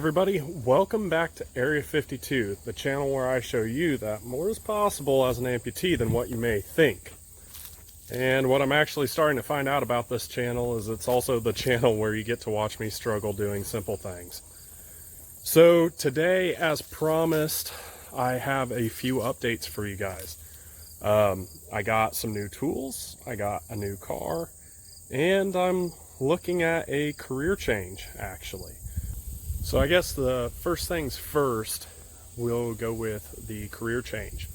everybody, welcome back to Area 52, the channel where I show you that more is possible as an amputee than what you may think. And what I'm actually starting to find out about this channel is it's also the channel where you get to watch me struggle doing simple things. So today, as promised, I have a few updates for you guys. I got some new tools, I got a new car, and I'm looking at a career change actually. So I guess the first things first, we'll go with the career change.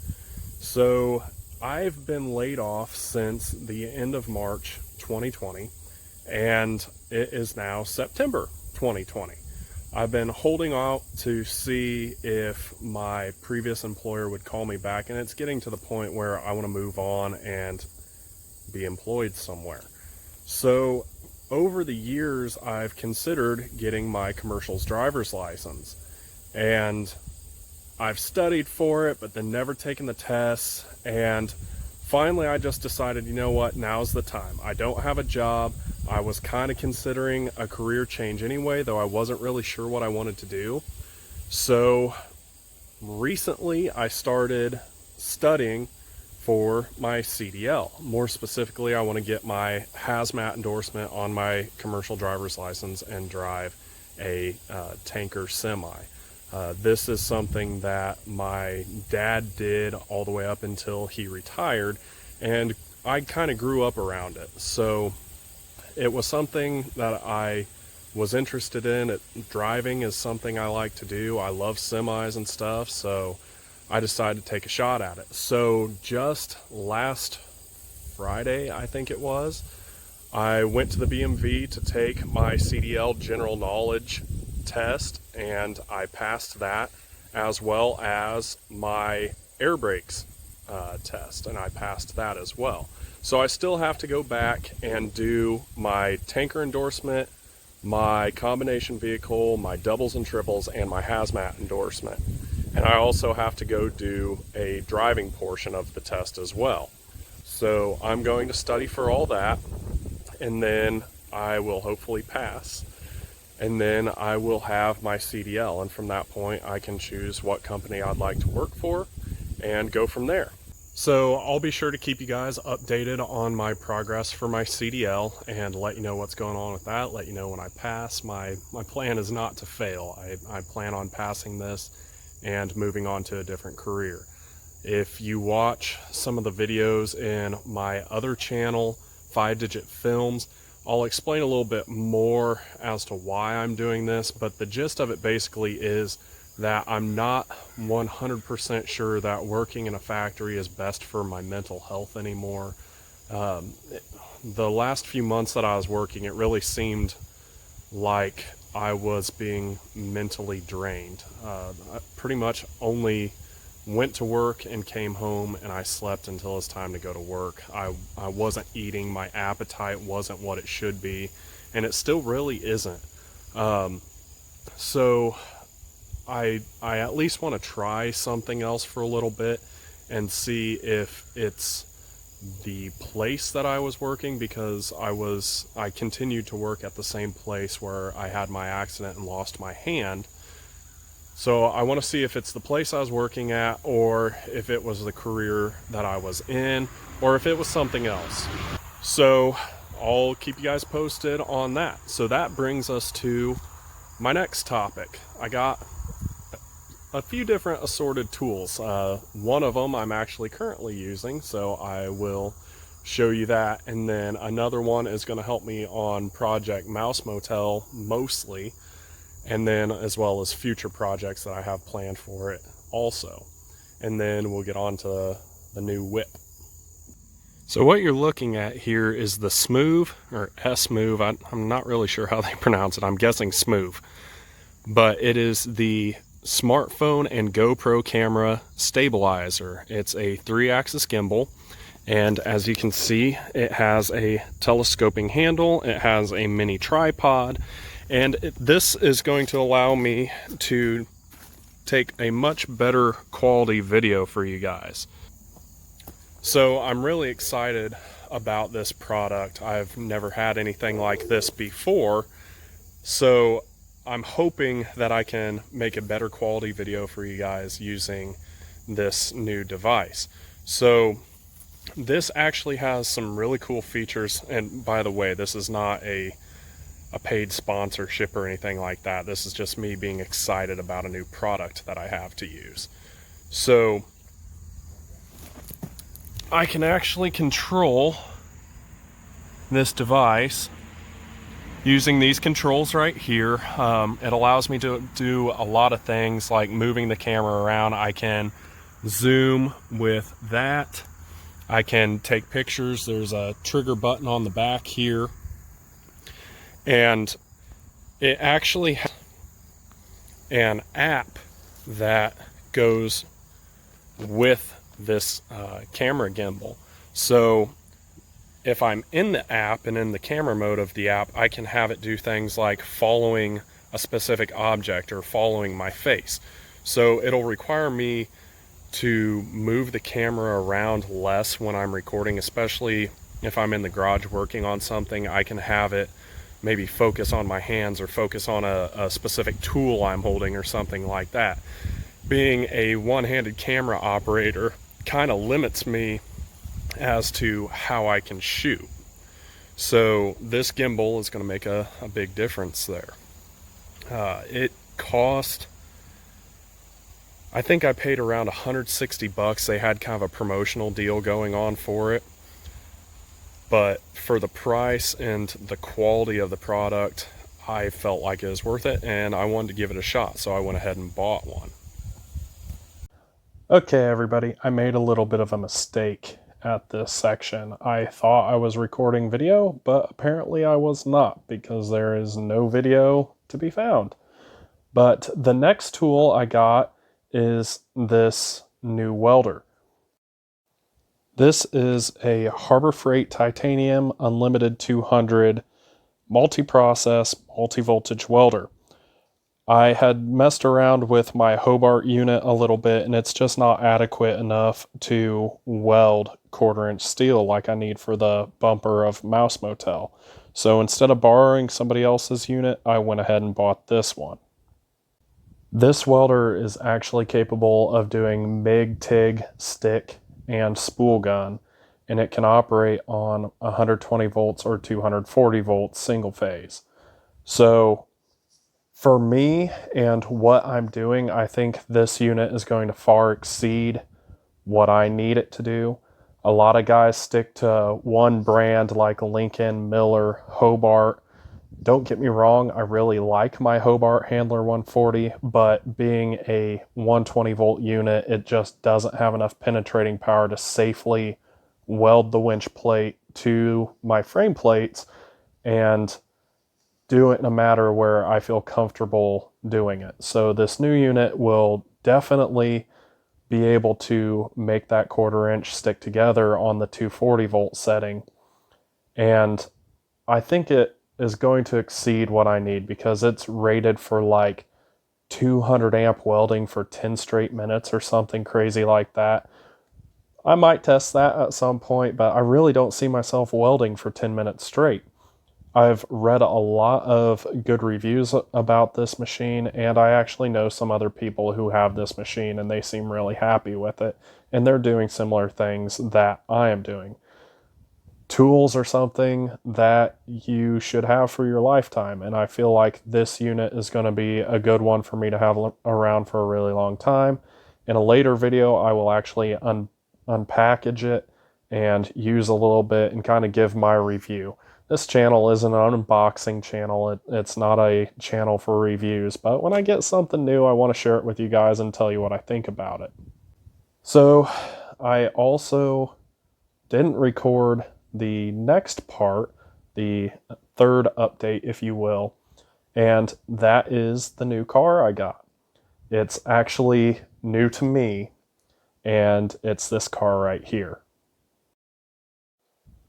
So I've been laid off since the end of March 2020, and it is now September 2020. I've been holding out to see if my previous employer would call me back, and it's getting to the point where I want to move on and be employed somewhere. So over the years, I've considered getting my commercial's driver's license, and I've studied for it, but then never taken the tests. And finally, I just decided, you know what, now's the time. I don't have a job. I was kind of considering a career change anyway, though I wasn't really sure what I wanted to do. So recently, I started studying for my CDL. More specifically, I want to get my hazmat endorsement on my commercial driver's license and drive a tanker semi. This is something that my dad did all the way up until he retired, and I kind of grew up around it. So it was something that I was interested in. Driving is something I like to do. I love semis and stuff, so I decided to take a shot at it. So just last Friday, I think it was, I went to the BMV to take my CDL general knowledge test, and I passed that, as well as my air brakes test, and I passed that as well. So I still have to go back and do my tanker endorsement, my combination vehicle, my doubles and triples, and my hazmat endorsement. And I also have to go do a driving portion of the test as well. So I'm going to study for all that, and then I will hopefully pass. And then I will have my CDL, and from that point I can choose what company I'd like to work for and go from there. So I'll be sure to keep you guys updated on my progress for my CDL and let you know what's going on with that, let you know when I pass. My plan is not to fail. I plan on passing this and moving on to a different career. If you watch some of the videos in my other channel, 5-Digit Films, I'll explain a little bit more as to why I'm doing this, but the gist of it basically is that I'm not 100% sure that working in a factory is best for my mental health anymore. The last few months that I was working, it really seemed like I was being mentally drained. I pretty much only went to work and came home, and I slept until it was time to go to work. I wasn't eating, my appetite wasn't what it should be, and it still really isn't. So I at least want to try something else for a little bit and see if it's the place that I was working, because I continued to work at the same place where I had my accident and lost my hand. So I want to see if it's the place I was working at, or if it was the career that I was in, or if it was something else. So I'll keep you guys posted on that. So that brings us to my next topic. I got a few different assorted tools. One of them I'm actually currently using, so I will show you that. And then another one is going to help me on Project Mouse Motel mostly, and then as well as future projects that I have planned for it also. And then we'll get on to the new whip. So what you're looking at here is the Smooth, or S-Move. I'm not really sure how they pronounce it. I'm guessing Smooth. But it is the smartphone and GoPro camera stabilizer. It's a 3-axis gimbal, and as you can see, it has a telescoping handle, it has a mini tripod, and this is going to allow me to take a much better quality video for you guys. So I'm really excited about this product. I've never had anything like this before, so I'm hoping that I can make a better quality video for you guys using this new device. So this actually has some really cool features, and by the way, this is not a paid sponsorship or anything like that. This is just me being excited about a new product that I have to use. So I can actually control this device using these controls right here. It allows me to do a lot of things like moving the camera around. I can zoom with that. I can take pictures. There's a trigger button on the back here. And it actually has an app that goes with this camera gimbal. So if I'm in the app and in the camera mode of the app, I can have it do things like following a specific object or following my face. So it'll require me to move the camera around less when I'm recording, especially if I'm in the garage working on something. I can have it maybe focus on my hands or focus on a specific tool I'm holding or something like that. Being a one-handed camera operator kind of limits me as to how I can shoot. So this gimbal is going to make a big difference there. It cost, I think I paid around $160. They had kind of a promotional deal going on for it. But for the price and the quality of the product, I felt like it was worth it, and I wanted to give it a shot, so I went ahead and bought one. Okay, everybody, I made a little bit of a mistake at this section. I thought I was recording video, but apparently I was not, because there is no video to be found. But the next tool I got is this new welder. This is a Harbor Freight Titanium Unlimited 200 multi-process, multi-voltage welder. I had messed around with my Hobart unit a little bit, and it's just not adequate enough to weld 1/4-inch steel like I need for the bumper of Mouse Motel. So instead of borrowing somebody else's unit, I went ahead and bought this one. This welder is actually capable of doing MIG, TIG, stick, and spool gun, and it can operate on 120 volts or 240 volts single phase. So for me and what I'm doing, I think this unit is going to far exceed what I need it to do. A lot of guys stick to one brand like Lincoln, Miller, Hobart. Don't get me wrong, I really like my Hobart Handler 140, but being a 120 volt unit, it just doesn't have enough penetrating power to safely weld the winch plate to my frame plates and do it in a matter where I feel comfortable doing it. So this new unit will definitely be able to make that 1/4-inch stick together on the 240 volt setting. And I think it is going to exceed what I need, because it's rated for like 200 amp welding for 10 straight minutes or something crazy like that. I might test that at some point, but I really don't see myself welding for 10 minutes straight. I've read a lot of good reviews about this machine, and I actually know some other people who have this machine, and they seem really happy with it, and they're doing similar things that I am doing. Tools are something that you should have for your lifetime, and I feel like this unit is going to be a good one for me to have around for a really long time. In a later video, I will actually unpackage it and use a little bit and kind of give my review. This channel is an unboxing channel. It's not a channel for reviews, but when I get something new, I want to share it with you guys and tell you what I think about it. So I also didn't record the next part, the third update, if you will, and that is the new car I got. It's actually new to me, and it's this car right here.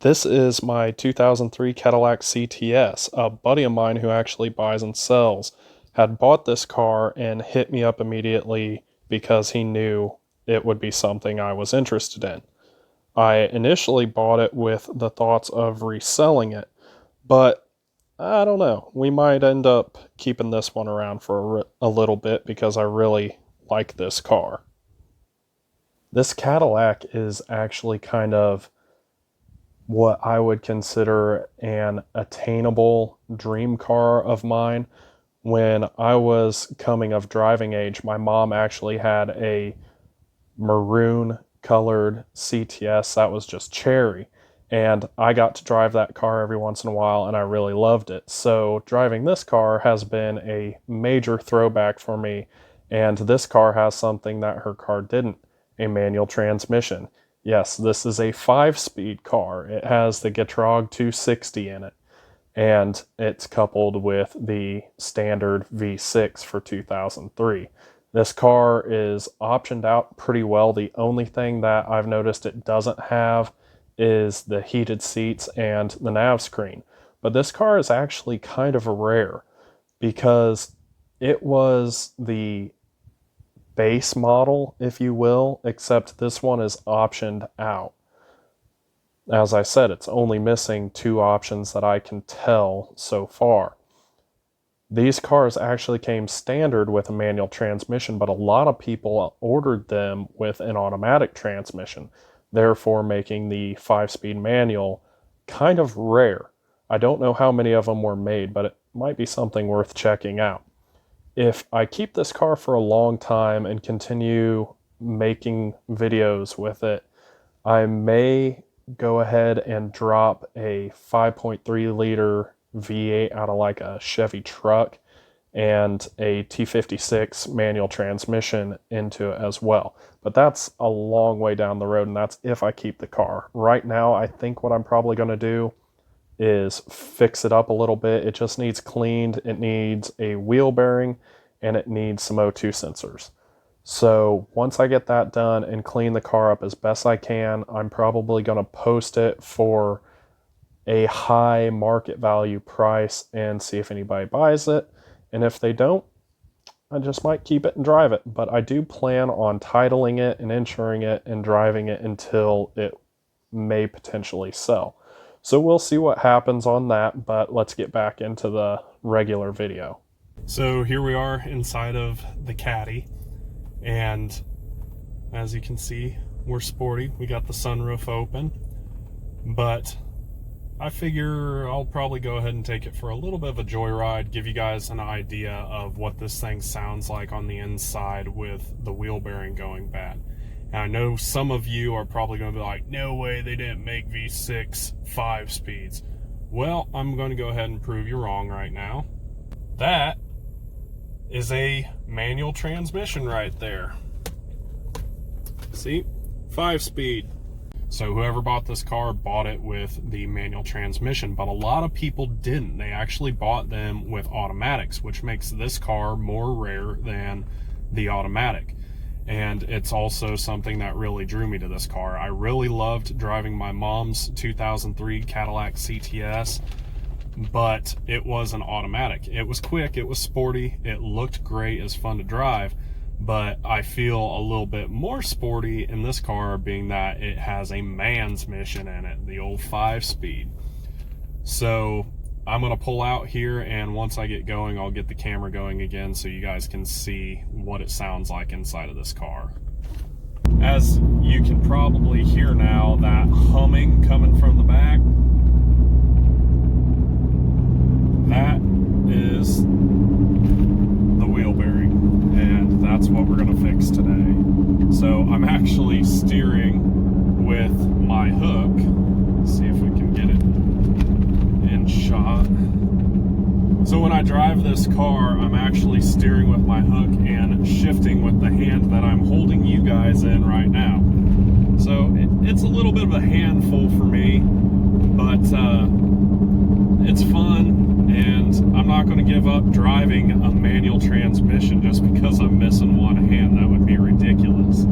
This is my 2003 Cadillac Cts. A buddy of mine who actually buys and sells had bought this car and hit me up immediately because he knew it would be something I was interested in. I initially bought it with the thoughts of reselling it, but I don't know. We might end up keeping this one around for a little bit because I really like this car. This Cadillac is actually kind of what I would consider an attainable dream car of mine. When I was coming of driving age, my mom actually had a maroon colored CTS that was just cherry. And I got to drive that car every once in a while and I really loved it. So driving this car has been a major throwback for me. And this car has something that her car didn't, a manual transmission. Yes, this is a 5-speed car. It has the Getrag 260 in it. And it's coupled with the standard V6 for 2003. This car is optioned out pretty well. The only thing that I've noticed it doesn't have is the heated seats and the nav screen. But this car is actually kind of rare because it was the base model, if you will, except this one is optioned out. As I said, it's only missing 2 options that I can tell so far. These cars actually came standard with a manual transmission, but a lot of people ordered them with an automatic transmission, therefore making the 5-speed manual kind of rare. I don't know how many of them were made, but it might be something worth checking out. If I keep this car for a long time and continue making videos with it, I may go ahead and drop a 5.3 liter V8 out of like a Chevy truck and a T56 manual transmission into it as well. But that's a long way down the road, and that's if I keep the car. Right now, I think what I'm probably going to do is fix it up a little bit. It just needs cleaned. It needs a wheel bearing, and it needs some O2 sensors. So once I get that done and clean the car up as best I can, I'm probably going to post it for a high market value price and see if anybody buys it. And if they don't, I just might keep it and drive it. But I do plan on titling it and insuring it and driving it until it may potentially sell. So we'll see what happens on that, but let's get back into the regular video. So here we are inside of the Caddy, and as you can see, we're sporty. We got the sunroof open, but I figure I'll probably go ahead and take it for a little bit of a joyride, give you guys an idea of what this thing sounds like on the inside with the wheel bearing going bad. And I know some of you are probably going to be like, no way, they didn't make V6 5 speeds. Well, I'm going to go ahead and prove you wrong right now. That is a manual transmission right there. See? 5 speed. So whoever bought this car bought it with the manual transmission, but a lot of people didn't. They actually bought them with automatics, which makes this car more rare than the automatic. And it's also something that really drew me to this car. I really loved driving my mom's 2003 Cadillac Cts, but it was an automatic. It was quick, it was sporty, it looked great, it was fun to drive, but I feel a little bit more sporty in this car, being that it has a man's mission in it, the old 5-speed. So I'm gonna pull out here, and once I get going, I'll get the camera going again so you guys can see what it sounds like inside of this car. As you can probably hear now, that humming coming from the back, that is the wheel bearing, and that's what we're going to fix today. So I'm actually steering with my hook. Let's see if we can get it in shot. So when I drive this car, I'm actually steering with my hook and shifting with the hand that I'm holding you guys in right now. So it's a little bit of a handful for me, but it's fun. And I'm not going to give up driving a manual transmission just because I'm missing one hand. That would be ridiculous.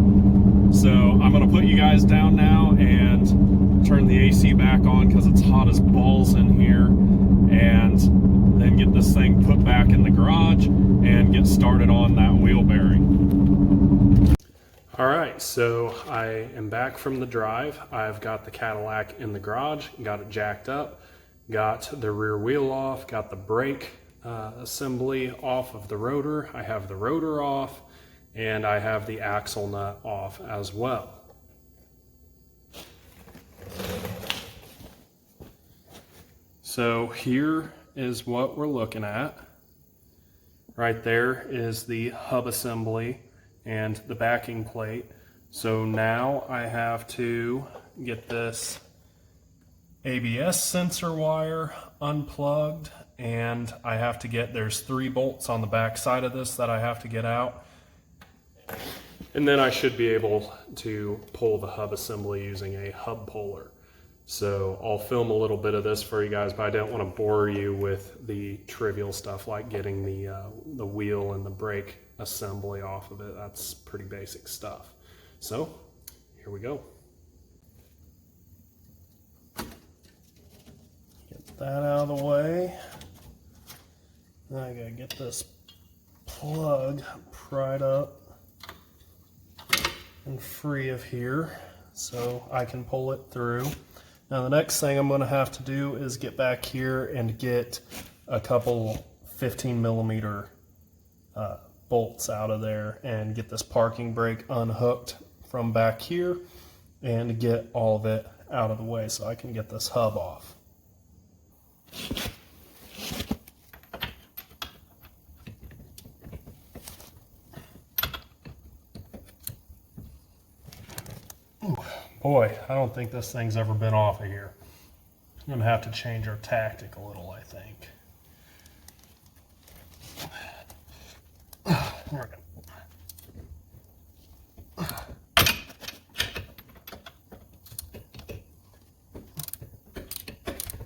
So I'm going to put you guys down now and turn the AC back on because it's hot as balls in here, and then get this thing put back in the garage and get started on that wheel bearing. All right, so I am back from the drive. I've got the Cadillac in the garage, got it jacked up, got the rear wheel off, got the brake assembly off of the rotor. I have the rotor off, and I have the axle nut off as well. So here is what we're looking at. Right there is the hub assembly and the backing plate. So now I have to get this ABS sensor wire unplugged, and I have to get, there's 3 bolts on the back side of this that I have to get out. And then I should be able to pull the hub assembly using a hub puller. So I'll film a little bit of this for you guys, but I don't want to bore you with the trivial stuff like getting the wheel and the brake assembly off of it. That's pretty basic stuff. So here we go. Get that out of the way. Now I gotta get this plug pried up and free of here so I can pull it through. Now the next thing I'm going to have to do is get back here and get a couple 15mm bolts out of there and get this parking brake unhooked from back here and get all of it out of the way so I can get this hub off. Ooh. Boy, I don't think this thing's ever been off of here. I'm going to have to change our tactic a little, I think. There we go.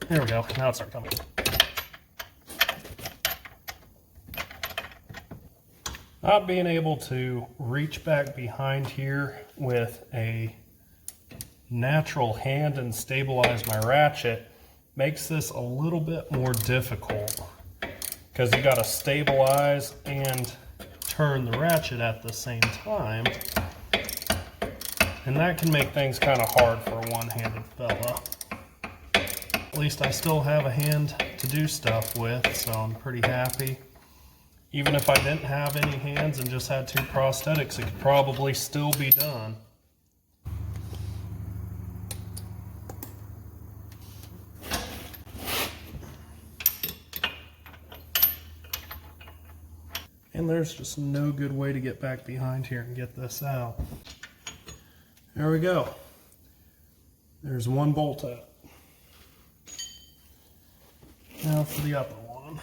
There we go. Now it's starting coming. Not being able to reach back behind here with a natural hand and stabilize my ratchet makes this a little bit more difficult because you got to stabilize and turn the ratchet at the same time, and that can make things kind of hard for a one-handed fella. At least I still have a hand to do stuff with, so I'm pretty happy. Even if I didn't have any hands and just had 2 prosthetics, it could probably still be done. And there's just no good way to get back behind here and get this out. There we go. There's 1 bolt out. Now for the upper one.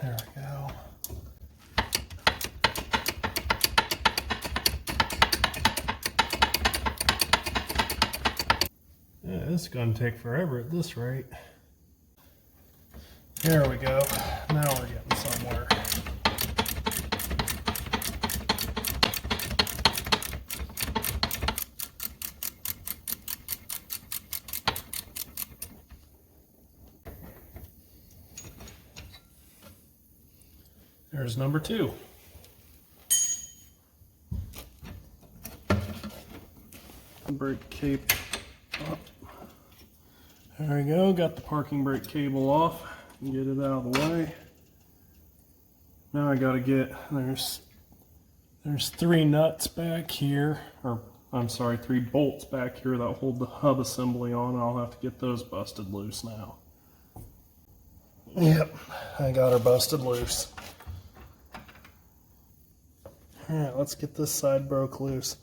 There we go. Yeah, this is going to take forever at this rate. There we go. Now we're getting somewhere. There's number 2. Brake cable up. There we go. Got the parking brake cable off. Get it out of the way. Now I gotta get, there's 3 nuts back here, or I'm sorry, 3 bolts back here that hold the hub assembly on. I'll have to get those busted loose now. Yep, I got her busted loose. Alright, let's get this side broke loose.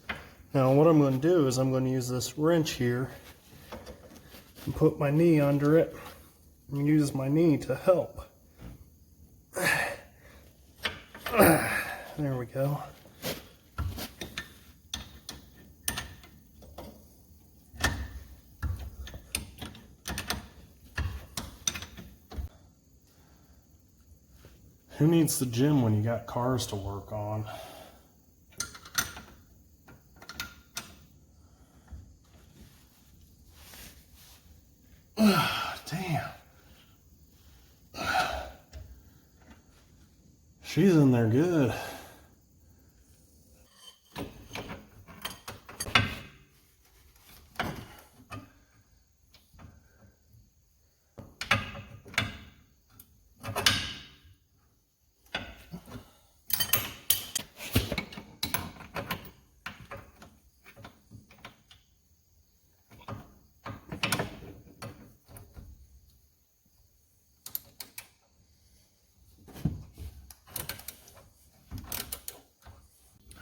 Now what I'm going to do is I'm going to use this wrench here and put my knee under it and use my knee to help. There we go. Who needs the gym when you got cars to work on? She's in there good.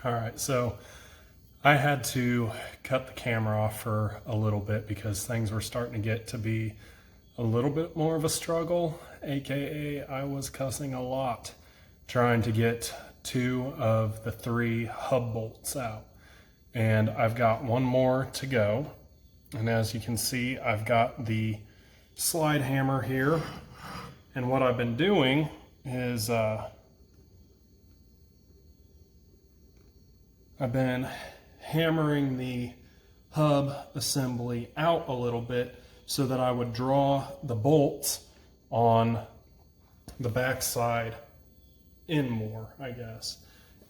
All right, so I had to cut the camera off for a little bit because things were starting to get to be a little bit more of a struggle, aka I was cussing a lot trying to get 2 of the 3 hub bolts out. And I've got 1 more to go. And as you can see, I've got the slide hammer here. And what I've been doing is I've been hammering the hub assembly out a little bit so that I would draw the bolts on the back side in more, I guess.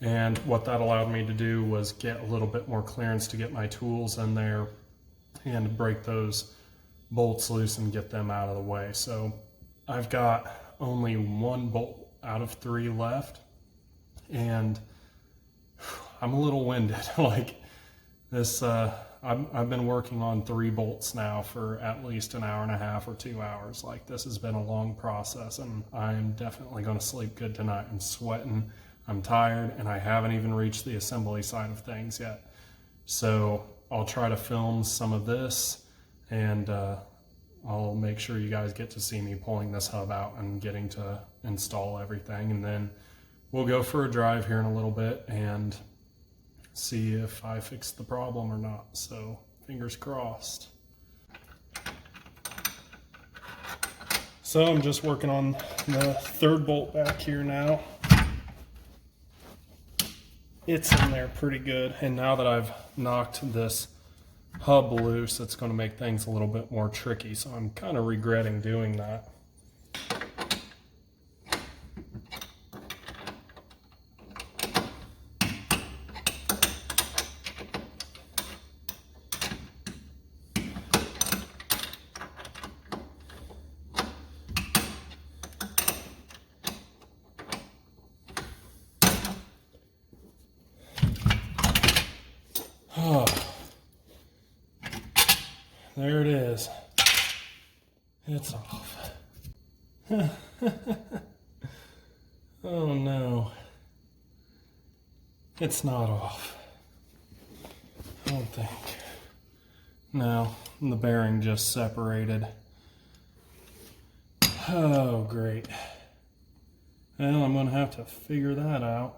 And what that allowed me to do was get a little bit more clearance to get my tools in there and break those bolts loose and get them out of the way. So I've got only 1 bolt out of 3 left, and I'm a little winded. Like this, I've been working on 3 bolts now for at least an hour and a half or 2 hours. Like this has been a long process, and I'm definitely going to sleep good tonight. I'm sweating, I'm tired, and I haven't even reached the assembly side of things yet. So I'll try to film some of this, and I'll make sure you guys get to see me pulling this hub out and getting to install everything. And then we'll go for a drive here in a little bit and see if I fixed the problem or not. So fingers crossed. So I'm just working on the 3rd bolt back here now. It's in there pretty good, and now that I've knocked this hub loose, it's going to make things a little bit more tricky, so I'm kind of regretting doing that. Oh, there it is. It's off. Oh no. It's not off. I don't think. No, the bearing just separated. Oh, great. Well, I'm gonna have to figure that out.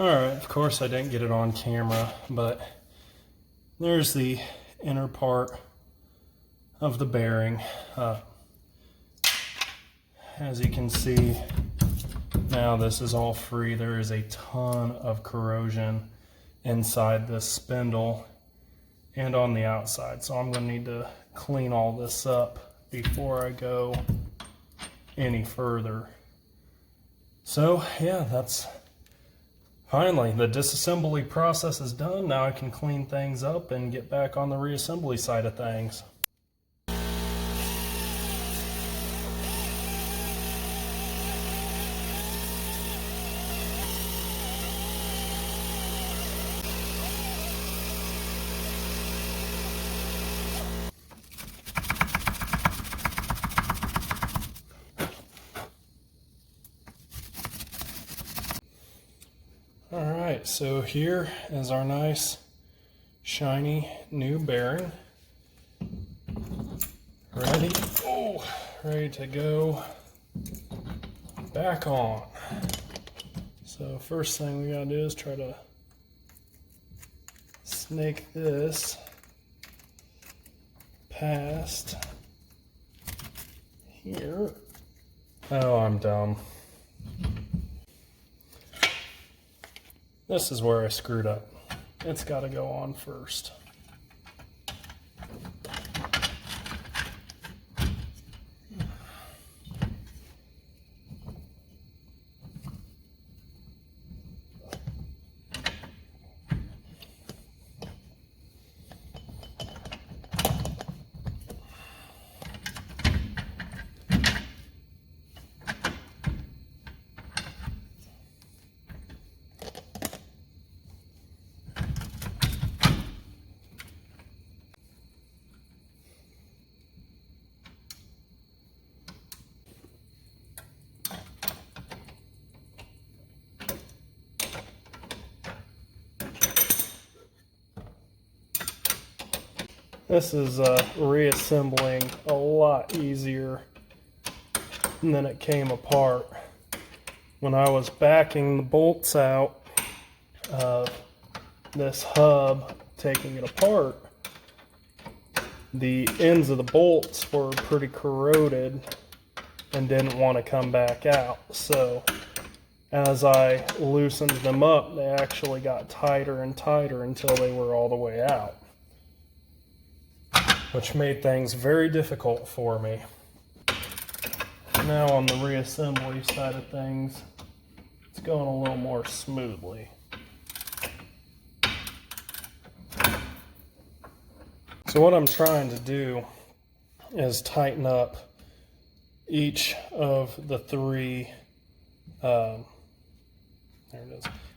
Alright, of course I didn't get it on camera, but there's the inner part of the bearing. As you can see, now this is all free. There is a ton of corrosion inside this spindle and on the outside, so I'm going to need to clean all this up before I go any further. So yeah, that's finally the disassembly process is done. Now I can clean things up and get back on the reassembly side of things. Alright, so here is our nice shiny new bearing. Ready to go back on. So first thing we gotta do is try to snake this past here. Oh, I'm dumb. This is where I screwed up. It's got to go on first. This is reassembling a lot easier than it came apart. When I was backing the bolts out of this hub, taking it apart, the ends of the bolts were pretty corroded and didn't want to come back out. So as I loosened them up, they actually got tighter and tighter until they were all the way out, which made things very difficult for me. Now on the reassembly side of things, it's going a little more smoothly. So what I'm trying to do is tighten up each of the three,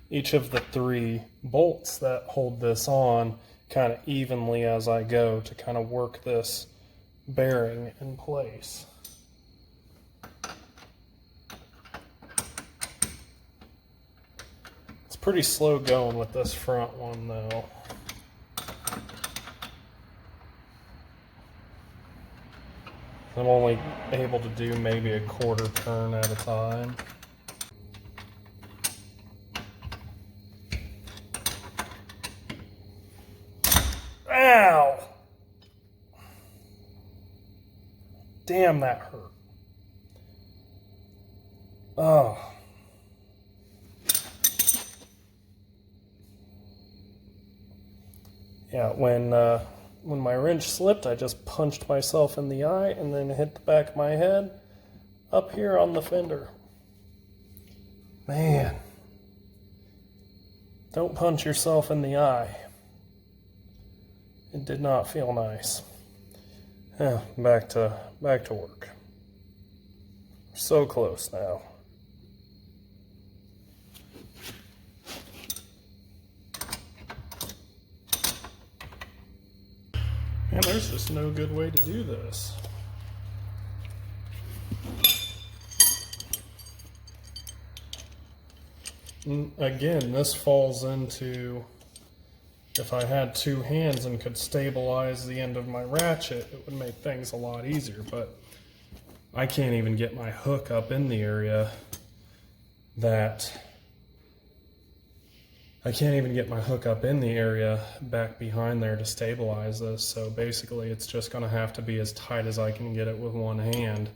each of the three bolts that hold this on kind of evenly as I go to kind of work this bearing in place. It's pretty slow going with this front one though. I'm only able to do maybe a quarter turn at a time. Ow! Damn, that hurt. Oh. Yeah, when my wrench slipped, I just punched myself in the eye and then hit the back of my head up here on the fender. Man, don't punch yourself in the eye. It did not feel nice. Yeah, back to work. So close now. Man, there's just no good way to do this. And again, this falls into, if I had two hands and could stabilize the end of my ratchet, it would make things a lot easier, but I can't even get my hook up in the area back behind there to stabilize this. So basically it's just going to have to be as tight as I can get it with one hand,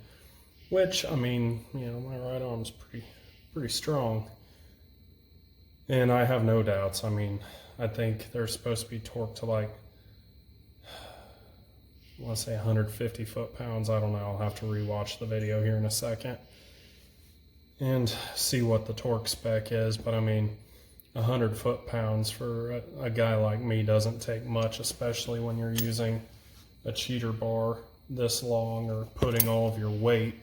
which, I mean, you know, my right arm's pretty strong. And I have no doubts. I mean, I think they're supposed to be torqued to like, let's say 150 foot-pounds. I don't know. I'll have to rewatch the video here in a second and see what the torque spec is. But I mean, 100 foot-pounds for a guy like me doesn't take much, especially when you're using a cheater bar this long or putting all of your weight.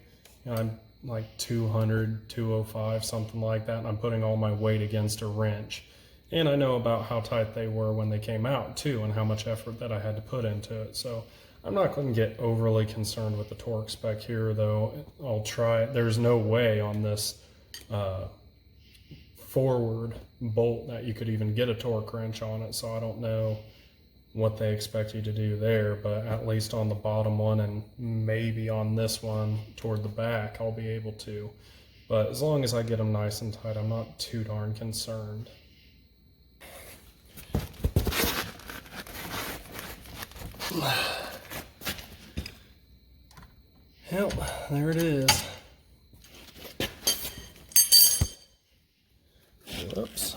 You know, I'm like 200, 205, something like that, and I'm putting all my weight against a wrench. And I know about how tight they were when they came out too, and how much effort that I had to put into it. So I'm not going to get overly concerned with the torque spec here, though. I'll try it. There's no way on this forward bolt that you could even get a torque wrench on it, so I don't know what they expect you to do there, but at least on the bottom one and maybe on this one toward the back I'll be able to. But as long as I get them nice and tight, I'm not too darn concerned. Yep, there it is. Whoops.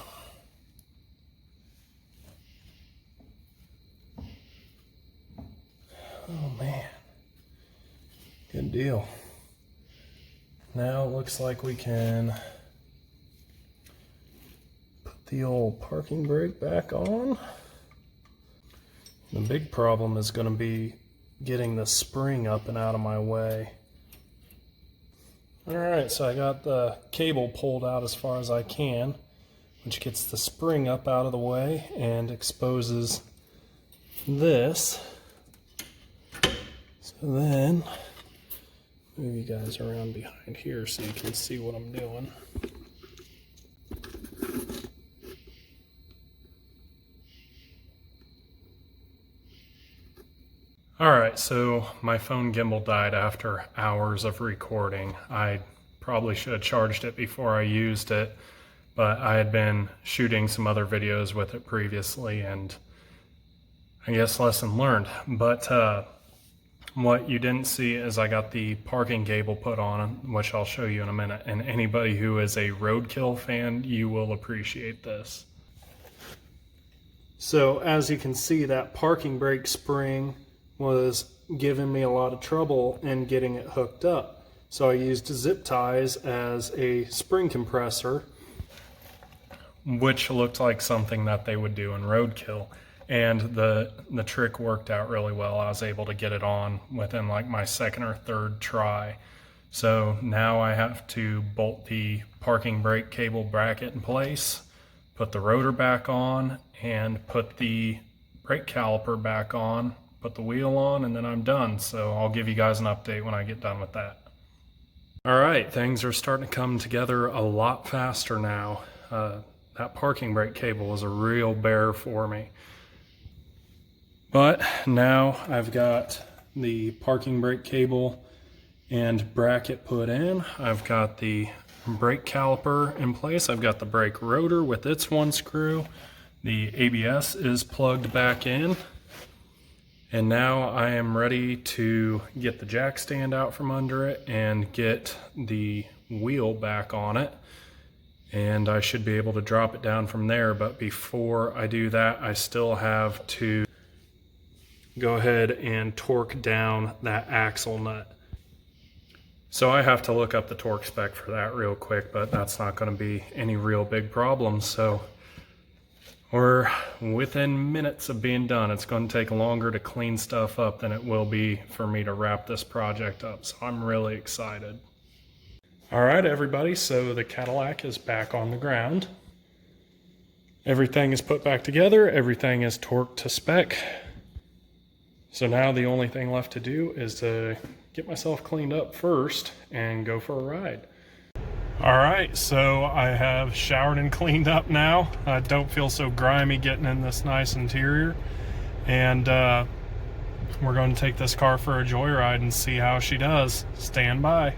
Oh man, good deal. Now it looks like we can put the old parking brake back on. The big problem is going to be getting the spring up and out of my way. Alright, so I got the cable pulled out as far as I can, which gets the spring up out of the way and exposes this. So then, move you guys around behind here so you can see what I'm doing. Alright, so my phone gimbal died after hours of recording. I probably should have charged it before I used it, but I had been shooting some other videos with it previously, and I guess lesson learned. But what you didn't see is I got the parking cable put on, which I'll show you in a minute, and anybody who is a roadkill fan, you will appreciate this. So as you can see, that parking brake spring was giving me a lot of trouble in getting it hooked up. So I used zip ties as a spring compressor, which looked like something that they would do in roadkill. And the trick worked out really well. I was able to get it on within like my second or third try. So now I have to bolt the parking brake cable bracket in place, put the rotor back on, and put the brake caliper back on, put the wheel on, and then I'm done. So I'll give you guys an update when I get done with that. All right, things are starting to come together a lot faster now. That parking brake cable was a real bear for me. But now I've got the parking brake cable and bracket put in. I've got the brake caliper in place. I've got the brake rotor with its one screw. The ABS is plugged back in. And now I am ready to get the jack stand out from under it and get the wheel back on it. And I should be able to drop it down from there. But before I do that, I still have to go ahead and torque down that axle nut. So I have to look up the torque spec for that real quick, but that's not going to be any real big problem. So we're within minutes of being done. It's going to take longer to clean stuff up than it will be for me to wrap this project up. So I'm really excited. All right, everybody. So the Cadillac is back on the ground. Everything is put back together. Everything is torqued to spec. So now the only thing left to do is to get myself cleaned up first and go for a ride. All right, so I have showered and cleaned up now. I don't feel so grimy getting in this nice interior. And we're going to take this car for a joyride and see how she does. Stand by.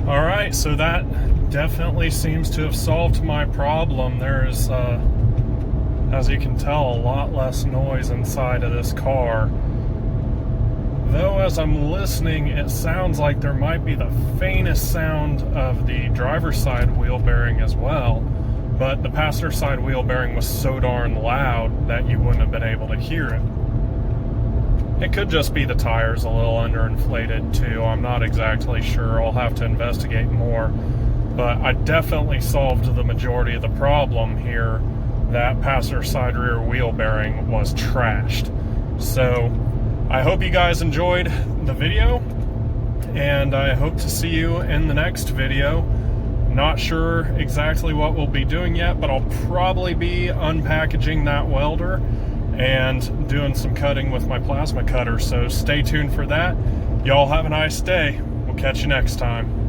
All right, so that definitely seems to have solved my problem. There's, as you can tell, a lot less noise inside of this car. Though as I'm listening, it sounds like there might be the faintest sound of the driver's side wheel bearing as well, but the passenger side wheel bearing was so darn loud that you wouldn't have been able to hear it. It could just be the tires a little underinflated too. I'm not exactly sure. I'll have to investigate more, but I definitely solved the majority of the problem here. That passenger side rear wheel bearing was trashed. So I hope you guys enjoyed the video, and I hope to see you in the next video. Not sure exactly what we'll be doing yet, but I'll probably be unpackaging that welder and doing some cutting with my plasma cutter, so stay tuned for that. Y'all have a nice day. We'll catch you next time.